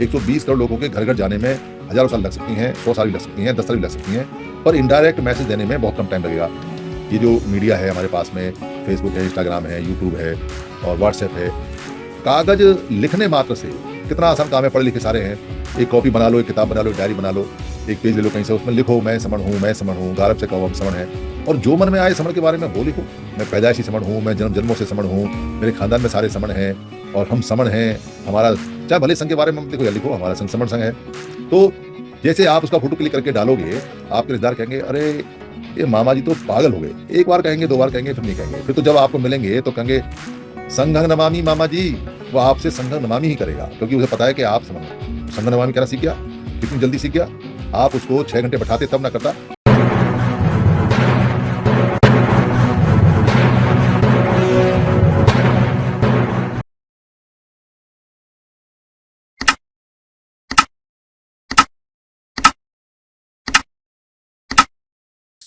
120 करोड़ लोगों के घर घर जाने में हजारों साल लग सकती हैं, 100 साल भी लग सकती हैं, 10 साल भी लग सकती हैं, पर इनडायरेक्ट मैसेज देने में बहुत कम टाइम लगेगा। ये जो मीडिया है हमारे पास में, फेसबुक है, इंस्टाग्राम है, यूट्यूब है और व्हाट्सएप है, कागज लिखने मात्र से कितना आसान काम है। पढ़े लिखे सारे हैं, एक कॉपी बना लो, एक किताब बना लो, एक डायरी बना लो, एक पेज ले लो कहीं से, उसमें लिखो मैं समण हूँ, मैं समण हूँ, गारब से कहो हम समण हैं, और जो मन में आए समण के बारे में वो लिखो। मैं पैदाइशी समण हूँ, मैं जन्मों से समण हूँ, मेरे खानदान में सारे समण हैं और हम समण हैं। हमारा चाहे भले संघ के बारे में लिखो या लिखो, हमारा संघ समण संघ है। तो जैसे आप उसका फोटो क्लिक करके डालोगे, आपके रिश्तेदार कहेंगे अरे ये मामा जी तो पागल हो गए। एक बार कहेंगे, दो बार कहेंगे, फिर नहीं कहेंगे। फिर तो जब आपको मिलेंगे तो कहेंगे संघं नमामि मामा जी। वो आपसे संघं नमामि ही करेगा, क्योंकि उसे पता है कि आप संघं नमामि करना सीख गया। कितनी जल्दी सीख गया। आप उसको 6 घंटे बैठाते तब ना करता।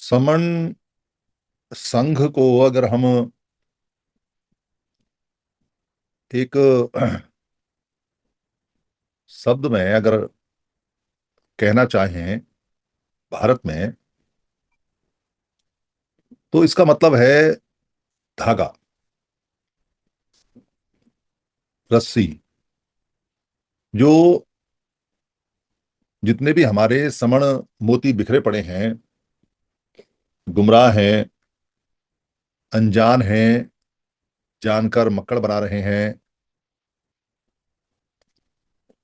समण संघ को अगर हम एक शब्द में अगर कहना चाहें भारत में, तो इसका मतलब है धागा, रस्सी। जो जितने भी हमारे समण मोती बिखरे पड़े हैं, गुमराह हैं, अनजान हैं, जानकर मक्कड़ बना रहे हैं,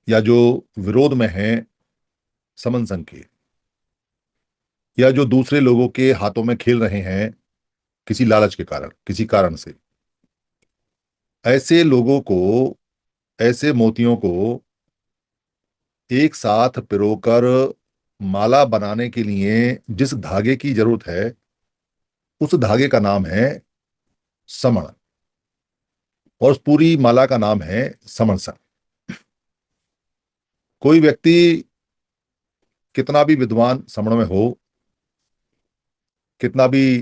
या जो विरोध में हैं समन संघ के, या जो दूसरे लोगों के हाथों में खेल रहे हैं किसी लालच के कारण, किसी कारण से, ऐसे लोगों को, ऐसे मोतियों को एक साथ पिरोकर माला बनाने के लिए जिस धागे की जरूरत है, उस धागे का नाम है समण, और उस पूरी माला का नाम है समण संघ। कोई व्यक्ति कितना भी विद्वान समण में हो, कितना भी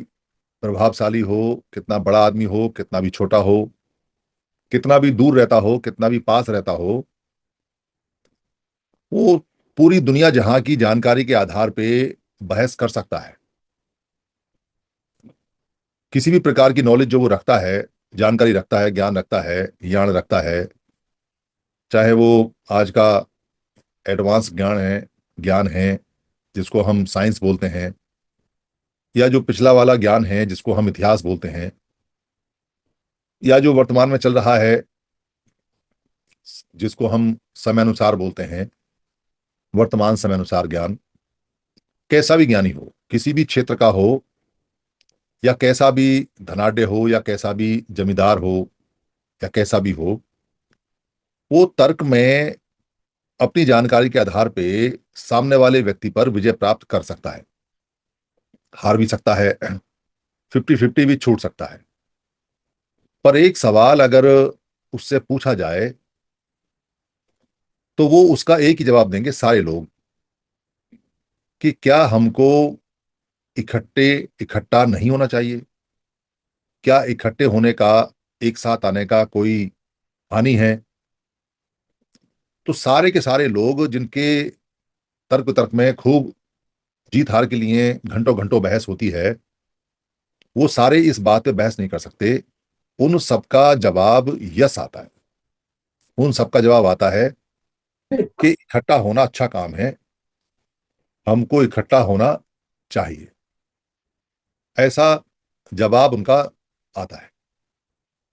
प्रभावशाली हो, कितना बड़ा आदमी हो, कितना भी छोटा हो, कितना भी दूर रहता हो, कितना भी पास रहता हो, वो पूरी दुनिया जहां की जानकारी के आधार पे बहस कर सकता है। किसी भी प्रकार की नॉलेज जो वो रखता है, जानकारी रखता है, ज्ञान रखता है, ज्ञान रखता है, चाहे वो आज का एडवांस ज्ञान है जिसको हम साइंस बोलते हैं, या जो पिछला वाला ज्ञान है जिसको हम इतिहास बोलते हैं, या जो वर्तमान में चल रहा है जिसको हम समय अनुसार बोलते हैं, वर्तमान समय अनुसार ज्ञान। कैसा भी ज्ञानी हो, किसी भी क्षेत्र का हो, या कैसा भी धनाढ्य हो, या कैसा भी जमींदार हो, या कैसा भी हो, वो तर्क में अपनी जानकारी के आधार पे सामने वाले व्यक्ति पर विजय प्राप्त कर सकता है। हार भी सकता है, 50-50 भी छूट सकता है। पर एक सवाल अगर उससे पूछा जाए तो वो उसका एक ही जवाब देंगे सारे लोग, कि क्या हमको इकट्ठा नहीं होना चाहिए? क्या इकट्ठे होने का, एक साथ आने का कोई हानि है? तो सारे के सारे लोग जिनके तर्क वितर्क में खूब जीत हार के लिए घंटों घंटों बहस होती है, वो सारे इस बात पे बहस नहीं कर सकते। उन सबका जवाब यस आता है। उन सबका जवाब आता है कि इकट्ठा होना अच्छा काम है, हमको इकट्ठा होना चाहिए। ऐसा जवाब उनका आता है।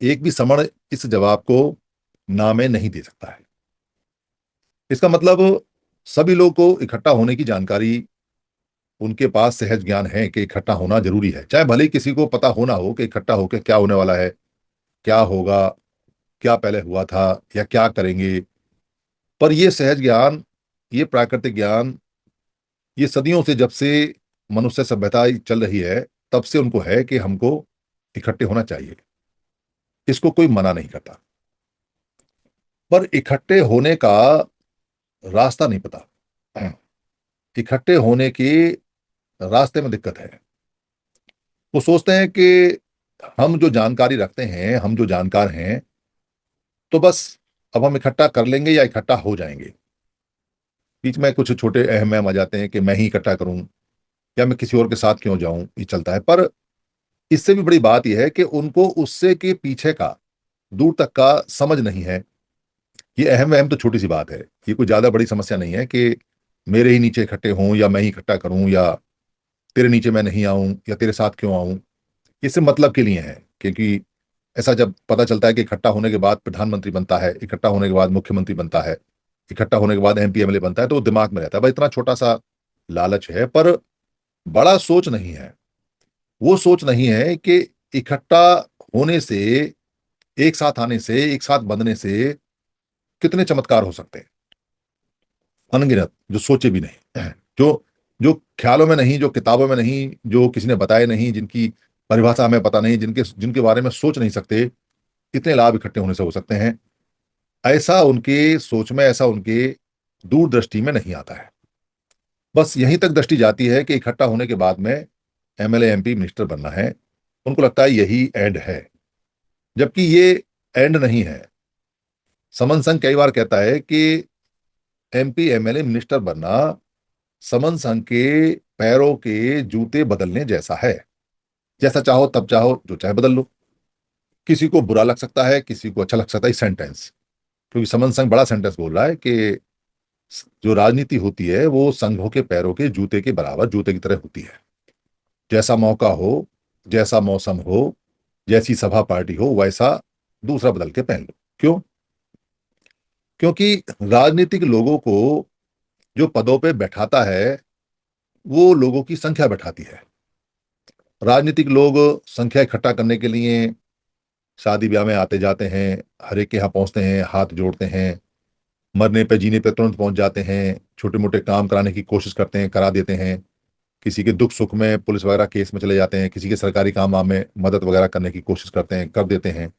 एक भी समण इस जवाब को ना में नहीं दे सकता है। इसका मतलब सभी लोगों को इकट्ठा होने की जानकारी, उनके पास सहज ज्ञान है कि इकट्ठा होना जरूरी है, चाहे भले ही किसी को पता होना हो कि इकट्ठा होकर क्या होने वाला है, क्या होगा, क्या पहले हुआ था, या क्या करेंगे। पर ये सहज ज्ञान, ये प्राकृतिक ज्ञान, ये सदियों से, जब से मनुष्य सभ्यता चल रही है, तब से उनको है कि हमको इकट्ठे होना चाहिए। इसको कोई मना नहीं करता। पर इकट्ठे होने का रास्ता नहीं पता। इकट्ठे होने के रास्ते में दिक्कत है। वो सोचते हैं कि हम जो जानकारी रखते हैं, हम जो जानकार हैं, तो बस अब हम इकट्ठा कर लेंगे या इकट्ठा हो जाएंगे। बीच में कुछ छोटे अहम अहम आ जाते हैं कि मैं ही इकट्ठा करूं या मैं किसी और के साथ क्यों जाऊं, ये चलता है। पर इससे भी बड़ी बात यह है कि उनको उससे के पीछे का, दूर तक का समझ नहीं है। ये अहम अहम तो छोटी सी बात है, ये कोई ज्यादा बड़ी समस्या नहीं है कि मेरे ही नीचे इकट्ठे हों या मैं ही इकट्ठा करूं या तेरे नीचे मैं नहीं आऊं या तेरे साथ क्यों आऊं। ये सिर्फ मतलब के लिए है, क्योंकि ऐसा जब पता चलता है कि इकट्ठा होने के बाद प्रधानमंत्री बनता है, इकट्ठा होने के बाद मुख्यमंत्री बनता है, इकट्ठा होने के बाद एमपी एमएलए बनता है, तो वो दिमाग में रहता है भाई इतना छोटा सा लालच है। पर बड़ा सोच नहीं है। वो सोच नहीं है कि इकट्ठा होने से, एक साथ आने से, एक साथ बंधने से कितने चमत्कार हो सकते हैं, अनगिनत, जो सोचे भी नहीं, जो जो ख्यालों में नहीं, जो किताबों में नहीं, जो किसी ने बताए नहीं, जिनकी परिभाषा हमें पता नहीं, जिनके जिनके बारे में सोच नहीं सकते, इतने लाभ इकट्ठे होने से हो सकते हैं। ऐसा उनके सोच में, ऐसा उनके दूरदृष्टि में नहीं आता है। बस यहीं तक दृष्टि जाती है कि इकट्ठा होने के बाद में एमएलए एमपी मिनिस्टर बनना है। उनको लगता है यही एंड है, जबकि ये एंड नहीं है। समन संघ कई बार कहता है कि एमपी एमएलए मिनिस्टर बनना समन संघ के पैरों के जूते बदलने जैसा है। जैसा चाहो तब चाहो जो चाहे बदल लो। किसी को बुरा लग सकता है, किसी को अच्छा लग सकता है सेंटेंस, क्योंकि समन संघ बड़ा सेंटेंस बोल रहा है कि जो राजनीति होती है वो संघों के पैरों के जूते के बराबर, जूते की तरह होती है। जैसा मौका हो, जैसा मौसम हो, जैसी सभा पार्टी हो, वैसा दूसरा बदल के पहन लो। क्यों? क्योंकि राजनीतिक लोगों को जो पदों पे बैठाता है वो लोगों की संख्या बैठाती है। राजनीतिक लोग संख्या इकट्ठा करने के लिए शादी ब्याह में आते जाते हैं, हर एक के यहाँ पहुंचते हैं, हाथ जोड़ते हैं, मरने पे जीने पे तुरंत पहुंच जाते हैं, छोटे मोटे काम कराने की कोशिश करते हैं, करा देते हैं। किसी के दुख सुख में, पुलिस वगैरह केस में चले जाते हैं, किसी के सरकारी काम वाम में मदद वगैरह करने की कोशिश करते हैं, कर देते हैं।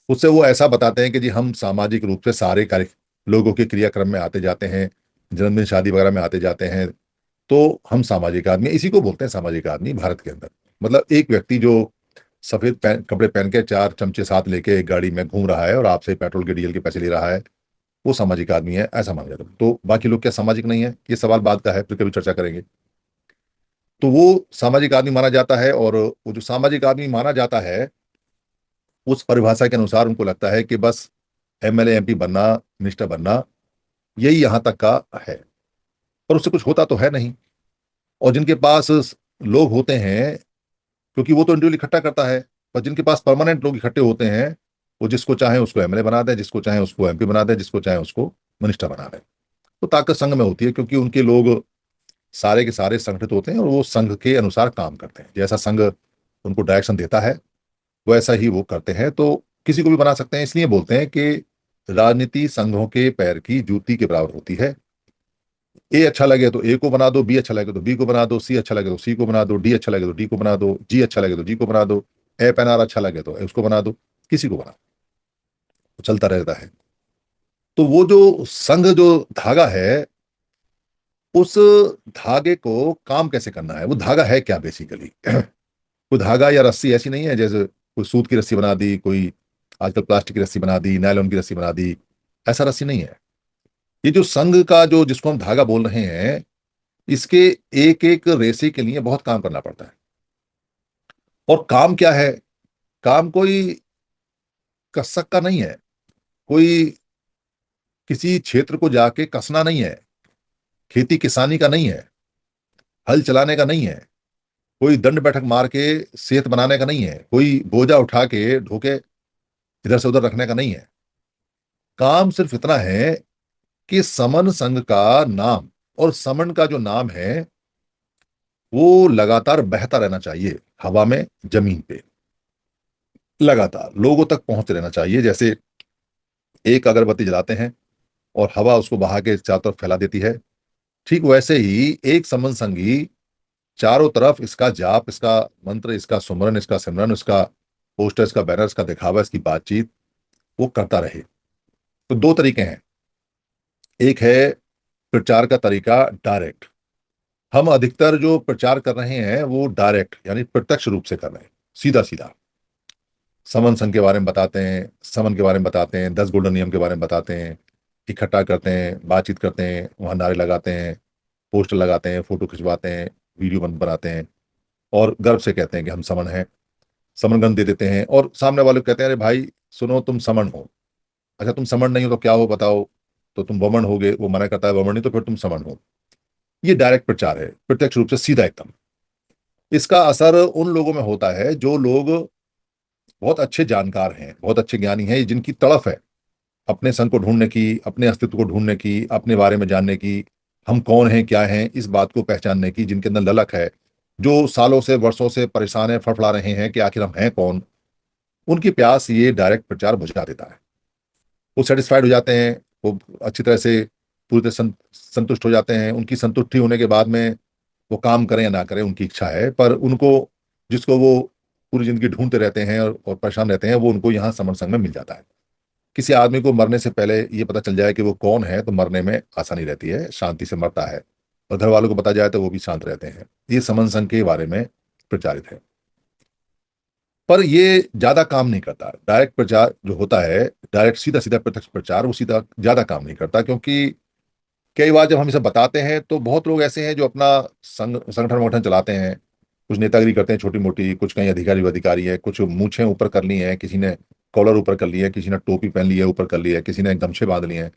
उससे वो ऐसा बताते हैं कि जी हम सामाजिक रूप से सारे कार्य लोगों के क्रियाक्रम में आते जाते हैं, जन्मदिन शादी वगैरह में आते जाते हैं, तो हम सामाजिक आदमी, इसी को बोलते हैं सामाजिक आदमी भारत के अंदर। मतलब एक व्यक्ति जो सफेद कपड़े पहन के चार चमचे साथ लेके एक गाड़ी में घूम रहा है और आपसे पेट्रोल के डीजल के पैसे ले रहा है, वो सामाजिक आदमी है, ऐसा माना जाता है। तो बाकी लोग क्या सामाजिक नहीं है? ये सवाल बाद का है, फिर कभी चर्चा करेंगे। तो वो सामाजिक आदमी माना जाता है, और वो जो सामाजिक आदमी माना जाता है उस परिभाषा के अनुसार उनको लगता है कि बस एमएलए एमपी बनना, मिनिस्टर बनना, यही यहां तक का है। पर उससे कुछ होता तो है नहीं। और जिनके पास लोग होते हैं, क्योंकि वो तो इंडिविजुअल इकट्ठा करता है, पर जिनके पास परमानेंट लोग इकट्ठे होते हैं, वो जिसको चाहे उसको एमएलए बना दे, जिसको चाहे उसको एमपी बना दे, जिसको चाहे उसको मिनिस्टर बना दे। तो ताकत संघ में होती है, क्योंकि उनके लोग सारे के सारे संगठित होते हैं और वो संघ के अनुसार काम करते हैं। जैसा संघ उनको डायरेक्शन देता है वैसा ही वो करते हैं। तो किसी को भी बना सकते हैं। इसलिए बोलते हैं कि राजनीति संघों के पैर की जूती के बराबर होती है। ए अच्छा लगे तो ए को बना दो, बी अच्छा लगे तो बी को बना दो, सी अच्छा लगे तो सी को बना दो, डी अच्छा लगे तो डी को बना दो, जी अच्छा लगे तो जी को बना दो, ए पेन आर अच्छा लगे तो उसको बना दो, किसी को बना दो। तो चलता रहता है। तो वो जो संघ, जो धागा है, उस धागे को काम कैसे करना है? वो धागा है क्या बेसिकली? कोई धागा या रस्सी ऐसी नहीं है जैसे कोई सूत की रस्सी बना दी, कोई आजकल प्लास्टिक की रस्सी बना दी, नायलॉन की रस्सी बना दी। ऐसा रस्सी नहीं है। ये जो संघ का, जो जिसको हम धागा बोल रहे हैं, इसके एक एक रेशे के लिए बहुत काम करना पड़ता है। और काम क्या है? काम कोई कसक का नहीं है, कोई किसी क्षेत्र को जाके कसना नहीं है, खेती किसानी का नहीं है, हल चलाने का नहीं है, कोई दंड बैठक मार के सेत बनाने का नहीं है, कोई बोझा उठा के ढोके इधर से उधर रखने का नहीं है। काम सिर्फ इतना है कि समन संघ का नाम, और समन का जो नाम है वो लगातार बहता रहना चाहिए हवा में, जमीन पे, लगातार लोगों तक पहुंचते रहना चाहिए। जैसे एक अगरबत्ती जलाते हैं और हवा उसको बहा के चारों तरफ फैला देती है, ठीक वैसे ही एक समन संगी चारों तरफ इसका जाप, इसका मंत्र, इसका सुमरन, इसका सिमरन, इसका पोस्टर, इसका बैनर, इसका दिखावा, इसकी बातचीत वो करता रहे। तो दो तरीके हैं। एक है प्रचार का तरीका डायरेक्ट। हम अधिकतर जो प्रचार कर रहे हैं वो डायरेक्ट यानी प्रत्यक्ष रूप से कर रहे हैं, सीधा सीधा। समन संघ के बारे में बताते हैं, समन के बारे में बताते हैं, 10 गोल्डन नियम के बारे में बताते हैं, इकट्ठा करते हैं, बातचीत करते हैं, वहाँ नारे लगाते हैं, पोस्टर लगाते हैं, फोटो खिंचवाते हैं, वीडियो बनाते हैं और गर्व से कहते हैं कि हम समण हैं। समणगण दे देते हैं और सामने वाले को कहते हैं अरे भाई सुनो तुम समण हो। अच्छा तुम समण नहीं हो तो क्या हो बताओ? तो तुम वमन होगे, वो मना करता है वमन नहीं तो फिर तुम समण हो। ये डायरेक्ट प्रचार है, प्रत्यक्ष रूप से सीधा एकदम। इसका असर उन लोगों में होता है जो लोग बहुत अच्छे जानकार हैं, बहुत अच्छे ज्ञानी हैं, जिनकी तड़फ है अपने संग को ढूंढने की, अपने अस्तित्व को ढूंढने की, अपने बारे में जानने की, हम कौन हैं क्या हैं इस बात को पहचानने की, जिनके अंदर ललक है, जो सालों से वर्षों से परेशान है, फड़फड़ा रहे हैं कि आखिर हम हैं कौन। उनकी प्यास ये डायरेक्ट प्रचार बुझा देता है। वो सेटिस्फाइड हो जाते हैं, वो अच्छी तरह से पूरी तरह संतुष्ट हो जाते हैं। उनकी संतुष्टि होने के बाद में वो काम करें या ना करें उनकी इच्छा है, पर उनको जिसको वो पूरी जिंदगी ढूंढते रहते हैं और परेशान रहते हैं, वो उनको यहाँ समर संग में मिल जाता है। किसी आदमी को मरने से पहले ये पता चल जाए कि वो कौन है तो मरने में आसानी रहती है, शांति से मरता है। और घर वालों को पता जाए तो वो भी शांत रहते हैं। ये समन संघ के बारे में प्रचारित है। पर ये ज्यादा काम नहीं करता। डायरेक्ट प्रचार जो होता है, डायरेक्ट सीधा सीधा प्रत्यक्ष प्रचार, वो सीधा ज्यादा काम नहीं करता, क्योंकि कई बार जब हम इसे बताते हैं तो बहुत लोग ऐसे हैं जो अपना संगठन वगठन चलाते हैं, कुछ नेतागिरी करते हैं छोटी मोटी, कुछ कहीं अधिकारी अधिकारी है, कुछ मूछें ऊपर कर ली हैं, किसी ने कॉलर ऊपर कर ली है, किसी ने टोपी पहन ली है ऊपर कर ली है, किसी ने गमछे बांध लिए हैं।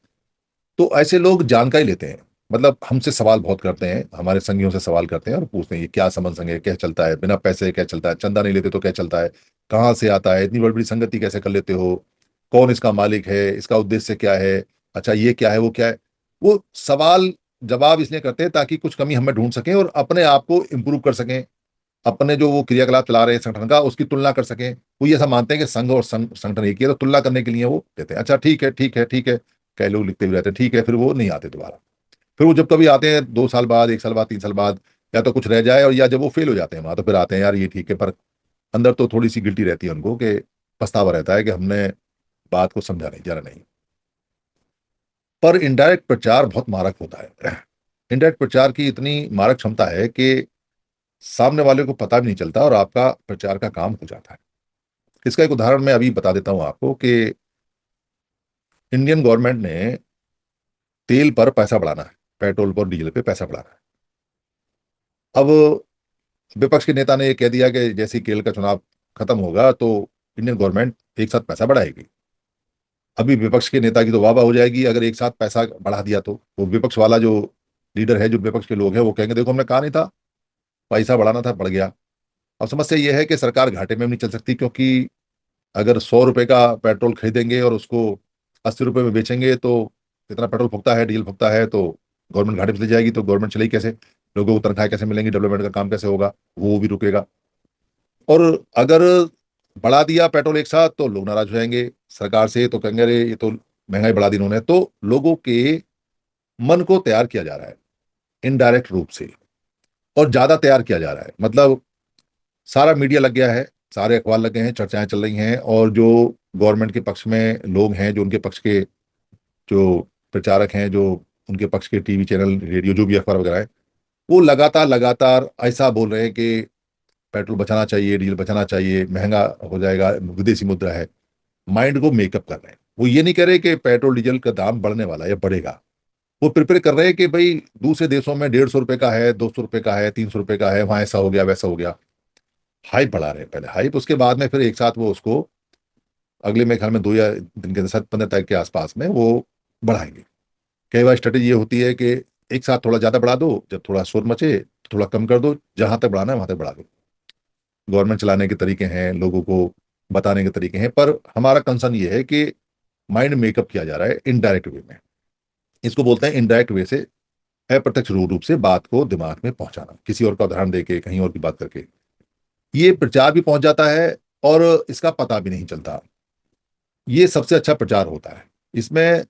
तो ऐसे लोग जानकारी लेते हैं, मतलब हमसे सवाल बहुत करते हैं, हमारे संगियों से सवाल करते हैं और पूछते हैं ये क्या समन संघ है, क्या चलता है, बिना पैसे क्या चलता है, चंदा नहीं लेते तो क्या चलता है, कहाँ से आता है, इतनी बड़ी बड़ी संगति कैसे कर लेते हो, कौन इसका मालिक है, इसका उद्देश्य क्या है, अच्छा ये क्या है वो क्या है। वो सवाल जवाब इसलिए करते हैं ताकि कुछ कमी हमें ढूंढ सकें और अपने आप को इम्प्रूव कर सकें, अपने जो वो क्रियाकलाप चला रहे हैं संगठन का उसकी तुलना कर सकें। वो ये ऐसा मानते हैं कि संघ और संगठन एक ही है, तो तुलना करने के लिए वो देते हैं अच्छा ठीक है ठीक है ठीक है। कई लोग लिखते भी रहते हैं ठीक है, फिर वो नहीं आते दोबारा। फिर वो जब कभी आते हैं 2 साल बाद, 1 साल बाद, 3 साल बाद, या तो कुछ रह जाए और या जब वो फेल हो जाते हैं वहां, तो फिर आते हैं यार ये ठीक है, पर अंदर तो थोड़ी सी गिल्टी रहती है उनको कि पछतावा रहता है कि हमने बात को समझा नहीं, जरा नहीं। पर इनडायरेक्ट प्रचार बहुत मारक होता है। इनडायरेक्ट प्रचार की इतनी मारक क्षमता है कि सामने वाले को पता भी नहीं चलता और आपका प्रचार का काम हो जाता है। इसका एक उदाहरण मैं अभी बता देता हूं आपको कि इंडियन गवर्नमेंट ने तेल पर पैसा बढ़ाना है, पेट्रोल पर डीजल पे पैसा बढ़ाना है। अब विपक्ष के नेता ने ये कह दिया कि जैसे ही केरल का चुनाव खत्म होगा तो इंडियन गवर्नमेंट एक साथ पैसा बढ़ाएगी। अभी विपक्ष के नेता की तो वाह वाह हो जाएगी अगर एक साथ पैसा बढ़ा दिया तो वो विपक्ष वाला जो लीडर है, जो विपक्ष के लोग हैं, वो कहेंगे देखो हमने कहा नहीं था, पैसा बढ़ाना था बढ़ गया। अब समस्या ये है कि सरकार घाटे में भी नहीं चल सकती, क्योंकि अगर 100 रुपए का पेट्रोल खरीदेंगे और उसको 80 रुपए में बेचेंगे तो इतना पेट्रोल फूकता है, डीजल फूकता है, तो गवर्नमेंट घाटे में चली जाएगी। तो गवर्नमेंट चलेगी कैसे? लोगों को तनख्वाहें कैसे मिलेंगी? डेवलपमेंट का काम कैसे होगा? वो भी रुकेगा। और अगर बढ़ा दिया पेट्रोल एक साथ तो लोग नाराज हो जाएंगे सरकार से, तो कहेंगे अरे ये तो महंगाई बढ़ा दी इन्होंने। तो लोगों के मन को तैयार किया जा रहा है इनडायरेक्ट रूप से, और ज्यादा तैयार किया जा रहा है। मतलब सारा मीडिया लग गया है, सारे अखबार लग गए हैं, चर्चाएं चल रही हैं, और जो गवर्नमेंट के पक्ष में लोग हैं, जो उनके पक्ष के जो प्रचारक हैं, जो उनके पक्ष के टीवी चैनल, रेडियो, जो भी अखबार वगैरह है, वो लगातार लगातार ऐसा बोल रहे हैं कि पेट्रोल बचाना चाहिए, डीजल बचाना चाहिए, महंगा हो जाएगा, विदेशी मुद्रा है। माइंड को मेकअप कर रहे हैं। वो ये नहीं कह रहे कि पेट्रोल डीजल का दाम बढ़ने वाला है या बढ़ेगा। वो प्रिपेयर कर रहे हैं कि भाई दूसरे देशों में 150 रुपए का है, 200 रुपए का है, 300 रुपए का है, वहां ऐसा हो गया वैसा हो गया। हाइप बढ़ा रहे हैं पहले, हाइप, उसके बाद में फिर एक साथ वो उसको अगले मेरे ख्याल में 2 या दिन के 7-15 तारीख के आसपास में वो बढ़ाएंगे। कई बार स्ट्रेटेजी ये होती है कि एक साथ थोड़ा ज्यादा बढ़ा दो, जब थोड़ा शोर मचे तो थोड़ा कम कर दो, जहां तक बढ़ाना है वहां तक बढ़ा दो। गवर्नमेंट चलाने के तरीके हैं, लोगों को बताने के तरीके हैं, पर हमारा कंसर्न ये है कि माइंड मेकअप किया जा रहा है इनडायरेक्ट वे में। इसको बोलते हैं इनडायरेक्ट वे से, अप्रत्यक्ष रूप से बात को दिमाग में पहुंचाना, किसी और का उदाहरण देके, कहीं और की बात करके। ये प्रचार भी पहुंच जाता है और इसका पता भी नहीं चलता। ये सबसे अच्छा प्रचार होता है। इसमें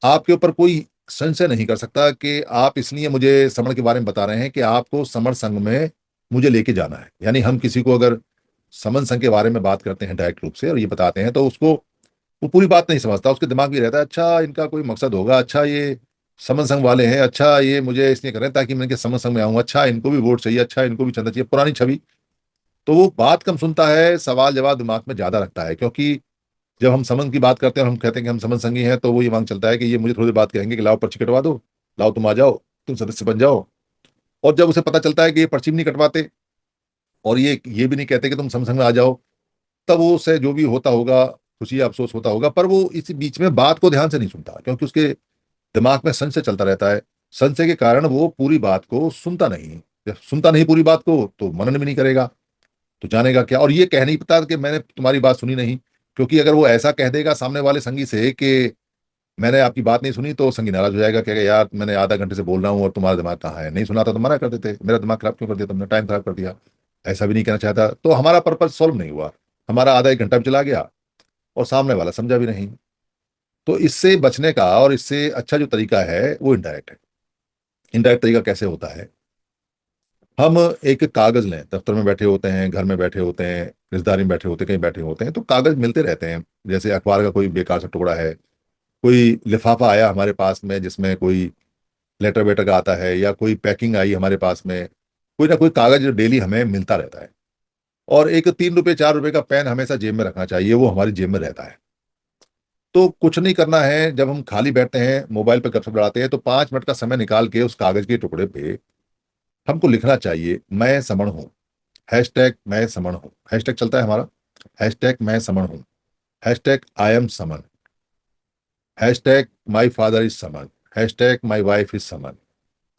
आपके ऊपर कोई संशय नहीं कर सकता कि आप इसलिए मुझे समण के बारे में बता रहे हैं कि आपको समण संघ में मुझे लेके जाना है। यानी हम किसी को अगर समन संघ के बारे में बात करते हैं डायरेक्ट रूप से और ये बताते हैं, तो उसको वो पूरी बात नहीं समझता, उसके दिमाग में रहता है अच्छा इनका कोई मकसद होगा, अच्छा ये समन संघ वाले हैं, अच्छा ये मुझे इसलिए कर रहे हैं ताकि मैं इनके समन संघ में आऊँ, अच्छा इनको भी वोट चाहिए, अच्छा इनको भी चंदा चाहिए, पुरानी छवि। तो वो बात कम सुनता है, सवाल जवाब दिमाग में ज्यादा रखता है, क्योंकि जब हम समन की बात करते हैं और हम कहते हैं कि हम समन संगी हैं, तो वो ये मांग चलता है कि ये मुझे थोड़ी देर बाद कहेंगे कि लाओ पर्ची कटवा दो, लाओ तुम आ जाओ, तुम सदस्य बन जाओ। और जब उसे पता चलता है कि ये पर्ची भी नहीं कटवाते और ये भी नहीं कहते कि तुम समसंग में आ जाओ, तब वो उससे जो भी होता होगा, खुशी या अफसोस होता होगा, पर वो इसी बीच में बात को ध्यान से नहीं सुनता, क्योंकि उसके दिमाग में संशय चलता रहता है। संशय के कारण वो पूरी बात को सुनता नहीं। जब सुनता नहीं पूरी बात को, तो मनन भी नहीं करेगा, तो जानेगा क्या। और ये कह नहीं पता कि मैंने तुम्हारी बात सुनी नहीं, क्योंकि अगर वो ऐसा कह देगा सामने वाले संगी से कि मैंने आपकी बात नहीं सुनी, तो संगी नाराज हो जाएगा, कहेगा यार मैंने आधा घंटे से बोल रहा हूँ और तुम्हारा दिमाग कहाँ है, नहीं सुना था तो मना कर देते, मेरा दिमाग खराब क्यों कर दिया तुमने, टाइम खराब कर दिया। ऐसा भी नहीं कहना चाहता, तो हमारा पर्पज सॉल्व नहीं हुआ, हमारा आधा एक घंटा भी चला गया और सामने वाला समझा भी नहीं। तो इससे बचने का और इससे अच्छा जो तरीका है वो इनडायरेक्ट है। इनडायरेक्ट तरीका कैसे होता है? हम एक कागज लें, दफ्तर में बैठे होते हैं, घर में बैठे होते हैं, रिश्तेदारी में बैठे होते हैं, कहीं बैठे होते हैं, तो कागज मिलते रहते हैं। जैसे अखबार का कोई बेकार सा टुकड़ा है, कोई लिफाफा आया हमारे पास में जिसमें कोई लेटर वेटर का आता है, या कोई पैकिंग आई हमारे पास में, कोई ना कोई कागज डेली हमें मिलता रहता है। और एक 3 रुपये 4 रुपये का पेन हमेशा जेब में रखना चाहिए, वो हमारी जेब में रहता है। तो कुछ नहीं करना है, जब हम खाली बैठते हैं मोबाइल पर गपशप लड़ाते हैं, तो 5 मिनट का समय निकाल के उस कागज के टुकड़े पे हमको लिखना चाहिए, मैं समण हूँ। हैशटैग मैं समण हूँ, हैशटैग चलता है हमारा, हैशटैग मैं समण हूँ, hashtag I am saman, hashtag my father is saman, hashtag my wife is saman.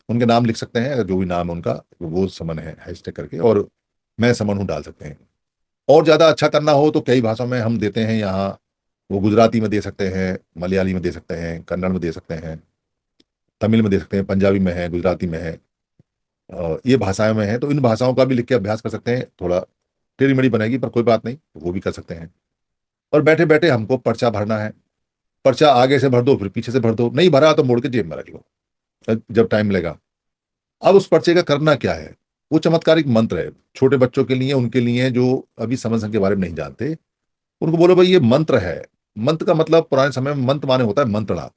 उनके नाम लिख सकते हैं, अगर जो भी नाम है उनका वो समन है हैशटैग करके, और मैं समन हूँ डाल सकते हैं। और ज्यादा अच्छा करना हो तो कई भाषाओं में हम देते हैं यहाँ, वो गुजराती में दे सकते हैं, मलयाली में दे सकते हैं, कन्नड़ में दे सकते हैं, तमिल में दे सकते हैं, पंजाबी में है, गुजराती में है, ये भाषाओं में है। तो इन भाषाओं का भी लिख के अभ्यास कर सकते हैं, थोड़ा टेढ़ी मेढ़ी बनेगी पर कोई बात नहीं, वो भी कर सकते हैं। और बैठे बैठे हमको पर्चा भरना है। पर्चा आगे से भर दो, फिर पीछे से भर दो, नहीं भरा तो मोड़ के जेब में रख लो जब टाइम मिलेगा। अब उस पर्चे का करना क्या है? वो चमत्कारिक मंत्र है छोटे बच्चों के लिए, उनके लिए जो अभी समझ के बारे में नहीं जानते, उनको बोलो भाई ये मंत्र है। मंत्र का मतलब पुराने समय में मंत्र माने होता है मंत्रणा,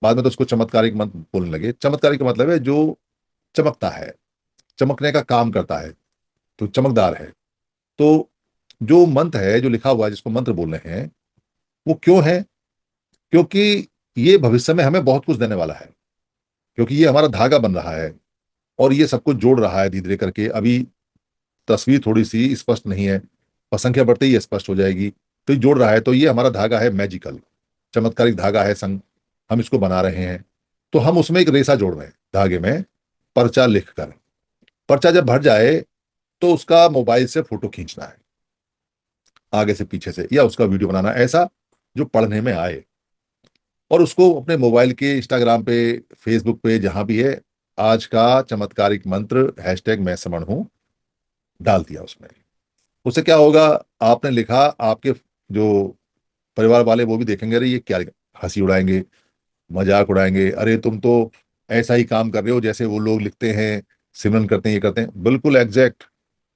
बाद में तो उसको चमत्कारिक मंत्र बोलने लगे। चमत्कारिक का मतलब है जो चमकता है, चमकने का काम करता है, तो चमकदार है। तो जो मंत्र है, जो लिखा हुआ है, जिसको मंत्र बोल रहे हैं, वो क्यों है? क्योंकि ये भविष्य में हमें बहुत कुछ देने वाला है, क्योंकि ये हमारा धागा बन रहा है और ये सब कुछ जोड़ रहा है धीरे धीरे करके। अभी तस्वीर थोड़ी सी स्पष्ट नहीं है, पर संख्या बढ़ते ही स्पष्ट हो जाएगी। तो ये जोड़ रहा है, तो ये हमारा धागा है, मैजिकल चमत्कारिक धागा है संग, हम इसको बना रहे हैं। तो हम उसमें एक रेशा जोड़ रहे हैं धागे में, पर्चा लिखकर। पर्चा जब भर जाए तो उसका मोबाइल से फोटो खींचना है, आगे से पीछे से, या उसका वीडियो बनाना ऐसा जो पढ़ने में आए, और उसको अपने मोबाइल के इंस्टाग्राम पे, फेसबुक पे, जहां भी है, आज का चमत्कारिक मंत्र हैशटैग मैं समण हूं डाल दिया उसमें। उससे क्या होगा? आपने लिखा, आपके जो परिवार वाले वो भी देखेंगे, अरे ये क्या, हंसी उड़ाएंगे, मजाक उड़ाएंगे, अरे तुम तो ऐसा ही काम कर रहे हो जैसे वो लोग लिखते हैं, सिमरन करते हैं, ये करते हैं, बिल्कुल एग्जैक्ट।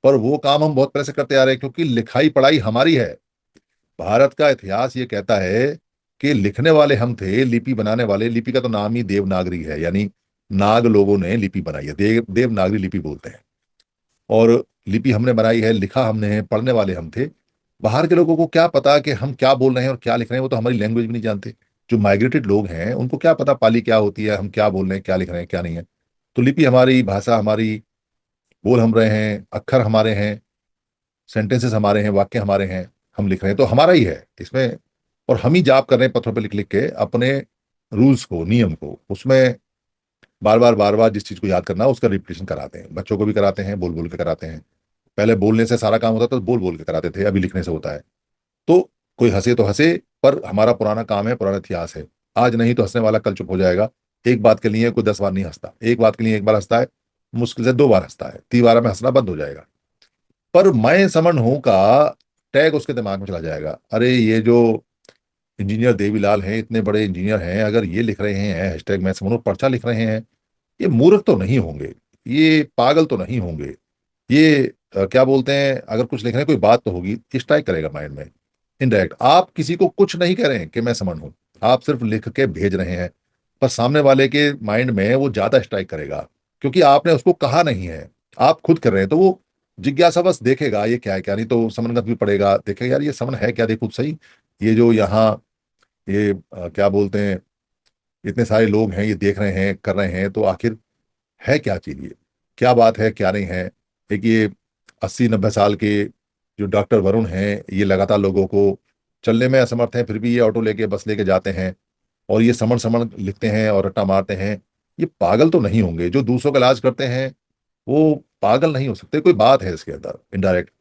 पर वो काम हम बहुत पहले से करते आ रहे हैं, क्योंकि लिखाई पढ़ाई हमारी है। भारत का इतिहास ये कहता है कि लिखने वाले हम थे, लिपि बनाने वाले, लिपि का तो नाम ही देवनागरी है, यानी नाग लोगों ने लिपि बनाई है, देवनागरी लिपि बोलते हैं। और लिपि हमने बनाई है, लिखा हमने है, पढ़ने वाले हम थे। बाहर के लोगों को क्या पता कि हम क्या बोल रहे हैं और क्या लिख रहे हैं, वो तो हमारी लैंग्वेज भी नहीं जानते। जो माइग्रेटेड लोग हैं उनको क्या पता पाली क्या होती है, हम क्या बोल रहे हैं, क्या लिख रहे हैं, क्या नहीं है। तो लिपि हमारी, भाषा हमारी, बोल हम रहे हैं, अक्षर हमारे हैं, सेंटेंसेस हमारे हैं, वाक्य हमारे हैं, हम लिख रहे हैं, तो हमारा ही है इसमें। और हम ही जाप कर रहे हैं पत्थरों पे लिख लिख के अपने रूल्स को, नियम को, उसमें बार बार जिस चीज को याद करना है उसका रिपीटेशन कराते हैं। बच्चों को भी कराते हैं, बोल बोल के कराते हैं। पहले बोलने से सारा काम होता था, तो बोल बोल के कराते थे, अभी लिखने से होता है। तो कोई हंसे तो हंसे, पर हमारा पुराना काम है, पुराना इतिहास है। आज नहीं तो हंसने वाला कल चुप हो जाएगा। एक बात के लिए कोई 10 बार नहीं हंसता, एक बात के लिए एक बार हंसता है, मुश्किल से 2 बार हंसता है, 3 बार में हंसना बंद हो जाएगा। पर मैं समन हूं का टैग उसके दिमाग में चला जाएगा, अरे ये जो इंजीनियर देवीलाल हैं, इतने बड़े इंजीनियर हैं, अगर ये लिख रहे हैं हैशटैग मैं समन हूं, पर्चा लिख रहे हैं, ये मूर्ख तो नहीं होंगे, ये पागल तो नहीं होंगे, ये क्या बोलते हैं, अगर कुछ लिख रहे हैं कोई बात तो होगी, स्ट्राइक करेगा माइंड में। इनडायरेक्ट आप किसी को कुछ नहीं कह रहे हैं कि मैं समन हूं, आप सिर्फ लिख के भेज रहे हैं, पर सामने वाले के माइंड में वो ज्यादा स्ट्राइक करेगा, क्योंकि आपने उसको कहा नहीं है, आप खुद कर रहे हैं। तो वो जिज्ञासा बस देखेगा ये क्या है क्या नहीं, तो समनगत भी पड़ेगा, देखेगा यार ये समन है क्या, देखो तो सही, ये जो यहाँ ये क्या बोलते हैं, इतने सारे लोग हैं, ये देख रहे हैं, कर रहे हैं, तो आखिर है क्या चीज ये, क्या बात है, क्या नहीं है। एक ये 80-90 साल के जो डॉक्टर वरुण हैं, ये लगातार लोगों को, चलने में असमर्थ हैं, फिर भी ये ऑटो लेके, बस लेके जाते हैं, और ये समण समण लिखते हैं और रट्टा मारते हैं। ये पागल तो नहीं होंगे? जो दूसरों का इलाज करते हैं वो पागल नहीं हो सकते? कोई बात है इसके अंदर इनडायरेक्ट।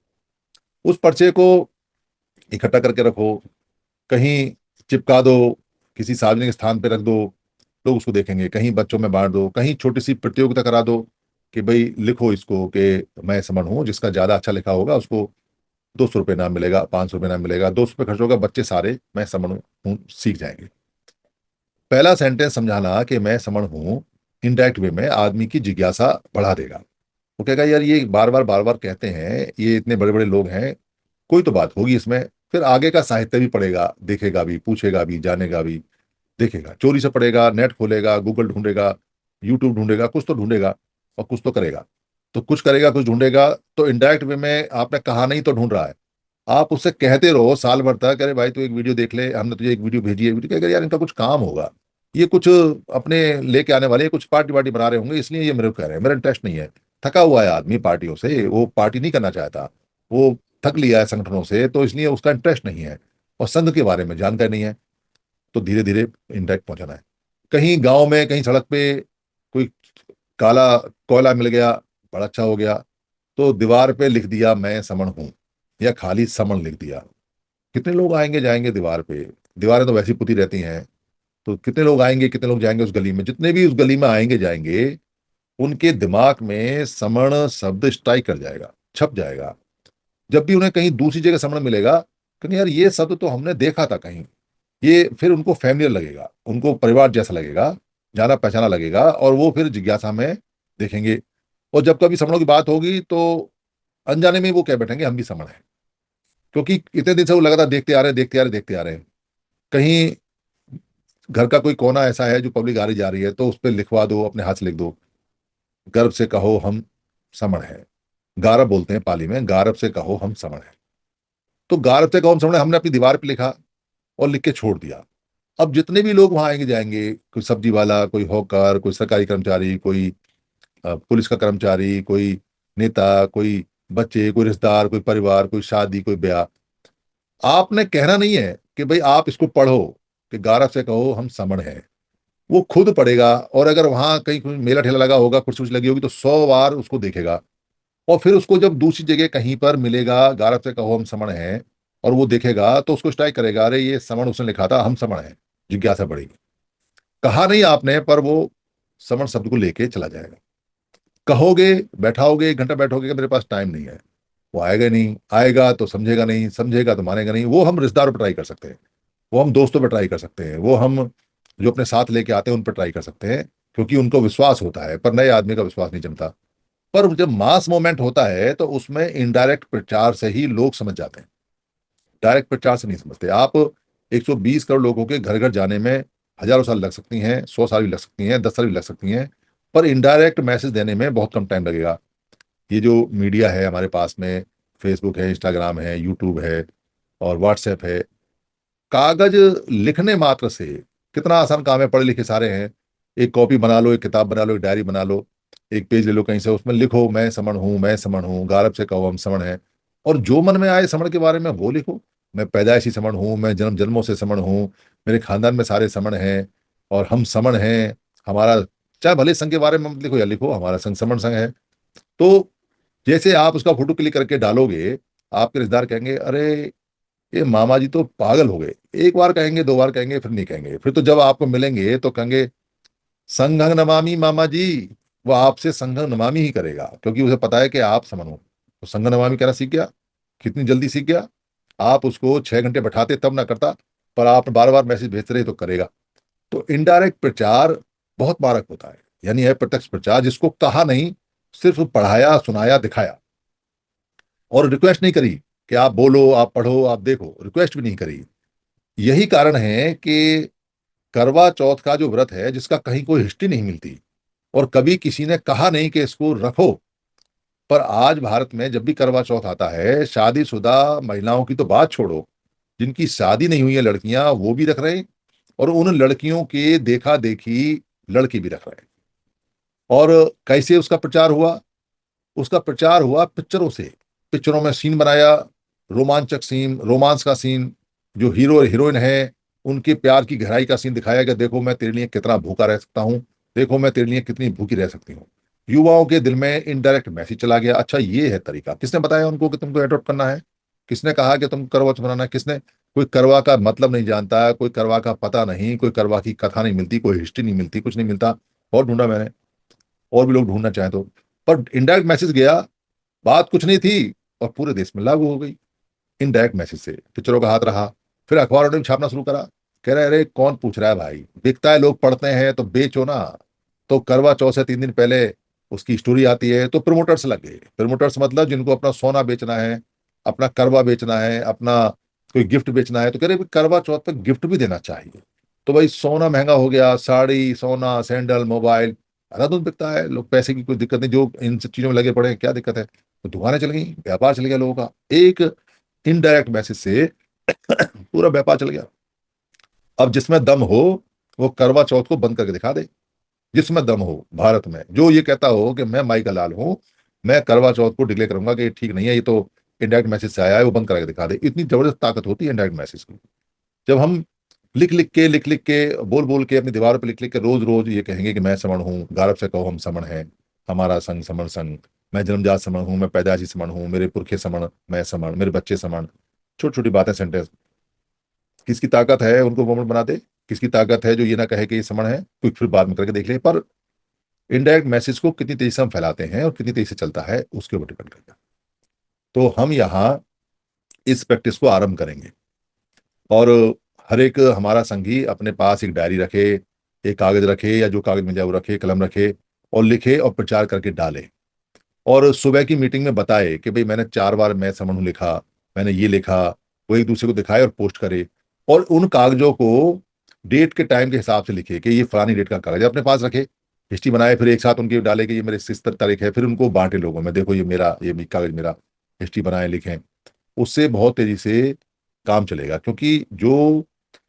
उस पर्चे को इकट्ठा करके रखो, कहीं चिपका दो, किसी सार्वजनिक स्थान पे रख दो, लोग उसको देखेंगे। कहीं बच्चों में बांट दो, कहीं छोटी सी प्रतियोगिता करा दो कि भाई लिखो इसको कि मैं समण हूँ, जिसका ज्यादा अच्छा लिखा होगा उसको 200 रुपये इनाम मिलेगा, 500 रुपये इनाम मिलेगा, 200 रुपये खर्च होगा, बच्चे सारे मैं समण हूँ सीख जाएंगे। पहला सेंटेंस समझाना कि मैं समण हूँ, इनडायरेक्ट वे में आदमी की जिज्ञासा बढ़ा देगा। वो कहेगा यार ये बार बार कहते हैं, ये इतने बड़े बड़े लोग हैं, कोई तो बात होगी इसमें। फिर आगे का साहित्य भी पढ़ेगा, देखेगा भी, पूछेगा भी, जानेगा भी, देखेगा, चोरी से पढ़ेगा, नेट खोलेगा, गूगल ढूंढेगा, यूट्यूब ढूंढेगा, कुछ तो ढूंढेगा और कुछ तो करेगा। तो कुछ करेगा, कुछ ढूंढेगा, तो इनडायरेक्ट वे में आपने कहा नहीं तो ढूंढ रहा है। आप उससे कहते रहो साल भर तक, अरे भाई तू एक वीडियो देख ले, हमने तुझे एक वीडियो भेजी है, वीडियो कहेगा यार इनका कुछ काम होगा, ये कुछ अपने लेके आने वाले, कुछ पार्टी वार्टी बना रहे होंगे, इसलिए ये मेरे को कह रहे हैं, मेरा इंटरेस्ट नहीं है। थका हुआ है आदमी पार्टियों से, वो पार्टी नहीं करना चाहता, वो थक लिया है संगठनों से, तो इसलिए उसका इंटरेस्ट नहीं है और संघ के बारे में जानकारी नहीं है। तो धीरे धीरे इंडायरेक्ट पहुंचाना है। कहीं गांव में, कहीं सड़क पे कोई काला कोयला मिल गया, बड़ा अच्छा हो गया, तो दीवार पे लिख दिया मैं समण हूं, या खाली समण लिख दिया। कितने लोग आएंगे जाएंगे दीवार पे? दीवारें तो वैसी पुती रहती हैं, तो कितने लोग आएंगे, कितने लोग जाएंगे उस गली में? जितने भी उस गली में आएंगे जाएंगे, उनके दिमाग में समण शब्द स्ट्राइक कर जाएगा, छप जाएगा। जब भी उन्हें कहीं दूसरी जगह समण मिलेगा, क्योंकि यार ये शब्द तो हमने देखा था कहीं, ये फिर उनको फैमिलियर लगेगा, उनको परिवार जैसा लगेगा, जाना पहचाना लगेगा, और वो फिर जिज्ञासा में देखेंगे। और जब कभी समणों की बात होगी तो अनजाने में ही वो कह बैठेंगे हम भी समण हैं, क्योंकि इतने दिन से वो लगातार देखते आ रहे हैं, देखते आ रहे हैं, देखते आ रहे हैं। कहीं घर का कोई कोना ऐसा है जो पब्लिक आ रही जा रही है, तो उस पर लिखवा दो, अपने हाथ से लिख दो, गर्व से कहो हम समण हैं। गारब बोलते हैं पाली में, गारब से कहो हम समण हैं। तो गारब से कहो हम समण हैं, हमने अपनी दीवार पे लिखा और लिख के छोड़ दिया। अब जितने भी लोग वहां आएंगे जाएंगे, कोई सब्जी वाला, कोई हॉकर, कोई सरकारी कर्मचारी, कोई पुलिस का कर्मचारी, कोई नेता, कोई बच्चे, कोई रिश्तेदार, कोई परिवार, कोई शादी, कोई ब्याह, आपने कहना नहीं है कि भाई आप इसको पढ़ो कि गारब से कहो हम समण हैं। वो खुद पढ़ेगा, और अगर वहां कहीं कोई मेला ठेला लगा होगा, कुछ कुछ लगी होगी, तो 100 बार उसको देखेगा। और फिर उसको जब दूसरी जगह कहीं पर मिलेगा गारब से कहो हम समण हैं, और वो देखेगा, तो उसको स्ट्राइक करेगा, अरे ये समण उसने लिखा था, हम समण हैं। जिज्ञासा बढ़ेगी। कहा नहीं आपने, पर वो समण शब्द को लेके चला जाएगा। कहोगे, बैठाओगे, 1 घंटा बैठोगे कि मेरे पास टाइम नहीं है, वो आएगा नहीं, आएगा तो समझेगा नहीं, समझेगा तो मानेगा नहीं। वो हम रिश्तेदारों पर ट्राई कर सकते हैं, वो हम दोस्तों पर ट्राई कर सकते हैं, वो हम जो अपने साथ लेके आते हैं उन पर ट्राई कर सकते हैं, क्योंकि उनको विश्वास होता है, पर नए आदमी का विश्वास नहीं जमता। पर जब मास मूवमेंट होता है तो उसमें इनडायरेक्ट प्रचार से ही लोग समझ जाते हैं, डायरेक्ट प्रचार से नहीं समझते। आप 120 करोड़ लोगों के घर घर जाने में हजारों साल लग सकती हैं, 100 साल भी लग सकती हैं, 10 साल भी लग सकती हैं, पर इनडायरेक्ट मैसेज देने में बहुत कम टाइम लगेगा। ये जो मीडिया है हमारे पास में, फेसबुक है, इंस्टाग्राम है, यूट्यूब है और व्हाट्सएप है, कागज लिखने मात्र से कितना आसान काम है, पढ़े लिखे सारे हैं। एक कॉपी बना लो, एक किताब बना लो, एक डायरी बना लो, एक पेज ले लो कहीं से, उसमें लिखो मैं समण हूँ, मैं समण हूँ, गारब से कहो हम समण हैं। और जो मन में आए समण के बारे में वो लिखो। मैं पैदाइशी समण हूँ, मैं जन्म जन्मों से समण हूँ, मेरे खानदान में सारे समण हैं, और हम समण हैं। हमारा, चाहे भले संघ के बारे में मत लिखो, या लिखो हमारा संघ समण संघ है। तो जैसे आप उसका फोटो क्लिक करके डालोगे, आपके रिश्तेदार कहेंगे अरे ये मामा जी तो पागल हो गए। एक बार कहेंगे, 2 बार कहेंगे, फिर नहीं कहेंगे। फिर तो जब आपको मिलेंगे तो कहेंगे संघं नमामि मामा जी। वो आपसे संघं नमामि ही करेगा, क्योंकि उसे पता है कि आप समन हो। तो संघं नमामि कहना सीख गया, कितनी जल्दी सीख गया। आप उसको 6 घंटे बैठाते तब ना करता, पर आप बार बार मैसेज भेजते रहे तो करेगा। तो इनडायरेक्ट प्रचार बहुत मारक होता है, यानी है प्रत्यक्ष प्रचार, जिसको कहा नहीं, सिर्फ पढ़ाया, सुनाया, दिखाया, और रिक्वेस्ट नहीं करी कि आप बोलो, आप पढ़ो, आप देखो, रिक्वेस्ट भी नहीं करी। यही कारण है कि करवा चौथ का जो व्रत है, जिसका कहीं कोई हिस्ट्री नहीं मिलती, और कभी किसी ने कहा नहीं कि इसको रखो, पर आज भारत में जब भी करवा चौथ आता है, शादीशुदा महिलाओं की तो बात छोड़ो, जिनकी शादी नहीं हुई है लड़कियां वो भी रख रहे हैं, और उन लड़कियों के देखा देखी लड़के भी रख रहे हैं। और कैसे उसका प्रचार हुआ? उसका प्रचार हुआ पिक्चरों से। पिक्चरों में सीन बनाया, रोमांचक सीन, रोमांस का सीन, जो हीरो और हीरोइन है उनके प्यार की गहराई का सीन दिखाया कि देखो मैं तेरे लिए कितना भूखा रह सकता हूँ, देखो मैं तेरे लिए कितनी भूखी रह सकती हूँ। युवाओं के दिल में इनडायरेक्ट मैसेज चला गया। अच्छा, ये है तरीका। किसने बताया उनको कि तुमको एडॉप्ट करना है? किसने कहा कि तुम करवा चौथ मनाना है? किसने? कोई करवा का मतलब नहीं जानता, कोई करवा का पता नहीं, कोई करवा की कथा नहीं मिलती, कोई हिस्ट्री नहीं मिलती, कुछ नहीं मिलता। और ढूंढा मैंने, और भी लोग ढूंढना चाहें तो, पर इनडायरेक्ट मैसेज गया। बात कुछ नहीं थी और पूरे देश में लागू हो गई। इनडायरेक्ट मैसेज से पिक्चरों का हाथ रहा। फिर अखबारों ने भी छापना शुरू करा। कह रहे अरे कौन पूछ रहा है भाई, बिकता है, लोग पढ़ते हैं तो बेचो ना। तो करवा चौथ से 3 दिन पहले उसकी स्टोरी आती है तो प्रमोटर्स लग गए। प्रमोटर्स मतलब जिनको अपना सोना बेचना है, अपना करवा बेचना है, अपना कोई गिफ्ट बेचना है, तो कह रहे करवा चौथ पर गिफ्ट भी देना चाहिए। तो भाई सोना महंगा हो गया, साड़ी, सोना, सैंडल, मोबाइल, अंधाधुंध बिकता है। लोग, पैसे की कोई दिक्कत नहीं, जो इन सब चीजों में लगे पड़े हैं, क्या दिक्कत है? तो दुकानें चल गई, व्यापार चल गया लोगों का। एक इनडायरेक्ट मैसेज से पूरा व्यापार चल गया। अब जिसमें दम हो वो करवा चौथ को बंद करके दिखा दे। जिसमें दम हो भारत में, जो ये कहता हो कि मैं माई का लाल हूं, मैं करवा चौथ को डिक्लेयर करूंगा कि ये ठीक नहीं है, ये तो इनडायरेक्ट मैसेज से आया है, वो बंद करके दिखा दे। इतनी जबरदस्त ताकत होती है इनडायरेक्ट मैसेज की। जब हम लिख लिख के बोल बोल के अपनी दीवारों पर लिख लिख के रोज रोज ये कहेंगे कि मैं समण हूँ, गारव से कहो हम समण हैं, हमारा संग समण संग, मैं जन्मजात समण हूँ, मैं पैदाइशी समण हूँ, मेरे पुरखे समण, मैं समण, मेरे बच्चे समण। छोटी छोटी बातें, सेंटेंस। किसकी ताकत है उनको मोमेंट बना दे? किसकी ताकत है जो ये ना कहे कि ये समण है? क्विक, फिर बाद में करके देख ले। पर इनडायरेक्ट मैसेज को कितनी तेजी से हम फैलाते हैं और कितनी तेजी से चलता है उसके ऊपर डिपेंड करेगा। तो हम यहाँ इस प्रैक्टिस को आरंभ करेंगे। और हर एक हमारा संगी अपने पास एक डायरी रखे, एक कागज रखे, या जो कागज मिल जाए वो रखे, कलम रखे, और लिखे और प्रचार करके डाले। और सुबह की मीटिंग में बताए कि भाई मैंने 4 बार मैं समण हूं लिखा, मैंने ये लिखा। वो एक दूसरे को दिखाए और पोस्ट करे। और उन कागजों को डेट के टाइम के हिसाब से लिखे कि ये फलानी डेट का कागज है, अपने पास रखे। हिस्ट्री बनाए, फिर एक साथ उनके डाले कि ये मेरे इस तारीख है, फिर उनको बांटे लोगों में, देखो ये मेरा, ये कागज मेरा। हिस्ट्री बनाए, लिखें। उससे बहुत तेजी से काम चलेगा, क्योंकि जो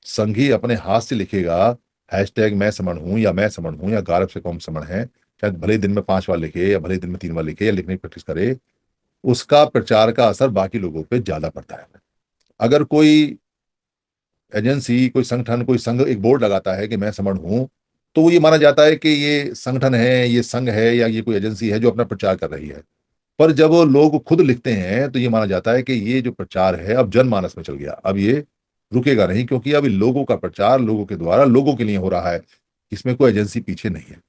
संघी अपने हाथ से लिखेगा हैशटैग मैं समण हूं, या मैं समण हूं, या गारब से कौन समण है, शायद भले ही दिन में 5 बार लिखे, या भले ही दिन में 3 बार लिखे, या लिखने की प्रैक्टिस करे, उसका प्रचार का असर बाकी लोगों पे ज्यादा पड़ता है। अगर कोई एजेंसी, कोई संगठन, कोई संघ एक बोर्ड लगाता है कि मैं समण हूं, तो वो ये माना जाता है कि ये संगठन है, ये संघ है, या ये कोई एजेंसी है जो अपना प्रचार कर रही है। पर जब लोग खुद लिखते हैं तो ये माना जाता है कि ये जो प्रचार है अब जनमानस में चल गया, अब ये रुकेगा नहीं, क्योंकि अब लोगों का प्रचार लोगों के द्वारा लोगों के लिए हो रहा है। इसमें कोई एजेंसी पीछे नहीं है।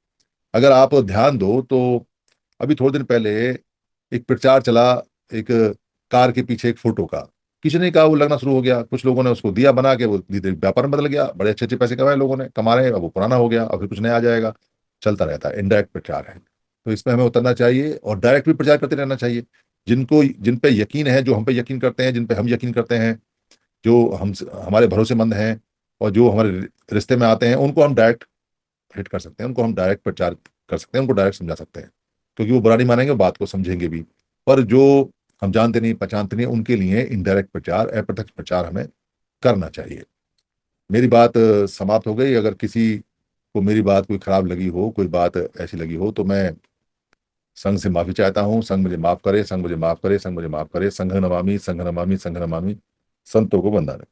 अगर आप ध्यान दो तो अभी थोड़े दिन पहले एक प्रचार चला, एक कार के पीछे एक फोटो का। किसी ने कहा, वो लगना शुरू हो गया, कुछ लोगों ने उसको दिया बना के, वो धीरे धीरे व्यापार में बदल गया, बड़े अच्छे अच्छे पैसे कमाए लोगों ने, कमा रहे हैं। अब वो पुराना हो गया, अब फिर कुछ नया आ जाएगा। चलता रहता है, इनडायरेक्ट प्रचार है। तो इसमें हमें उतरना चाहिए और डायरेक्ट भी प्रचार करते रहना चाहिए। जिनको, जिन पे यकीन है, जो हम पे यकीन करते हैं, जिन पे हम यकीन करते हैं, जो हम, हमारे भरोसेमंद हैं, और जो हमारे रिश्ते में आते हैं, उनको हम डायरेक्ट हिट कर सकते हैं, उनको हम डायरेक्ट प्रचार कर सकते हैं, उनको डायरेक्ट समझा सकते हैं। क्योंकि वो बुरा नहीं मानेंगे, बात को समझेंगे भी। पर जो हम जानते नहीं, पहचानते नहीं, उनके लिए इनडायरेक्ट प्रचार, अप्रत्यक्ष प्रचार हमें करना चाहिए। मेरी बात समाप्त हो गई। अगर किसी को मेरी बात कोई खराब लगी हो, कोई बात ऐसी लगी हो, तो मैं संघ से माफी चाहता हूँ। संघ मुझे माफ करे, संघ मुझे माफ करे, संघ मुझे माफ करे। संघ नमामि, संघ नमामि, संघ नमामि। संतों को वंदना।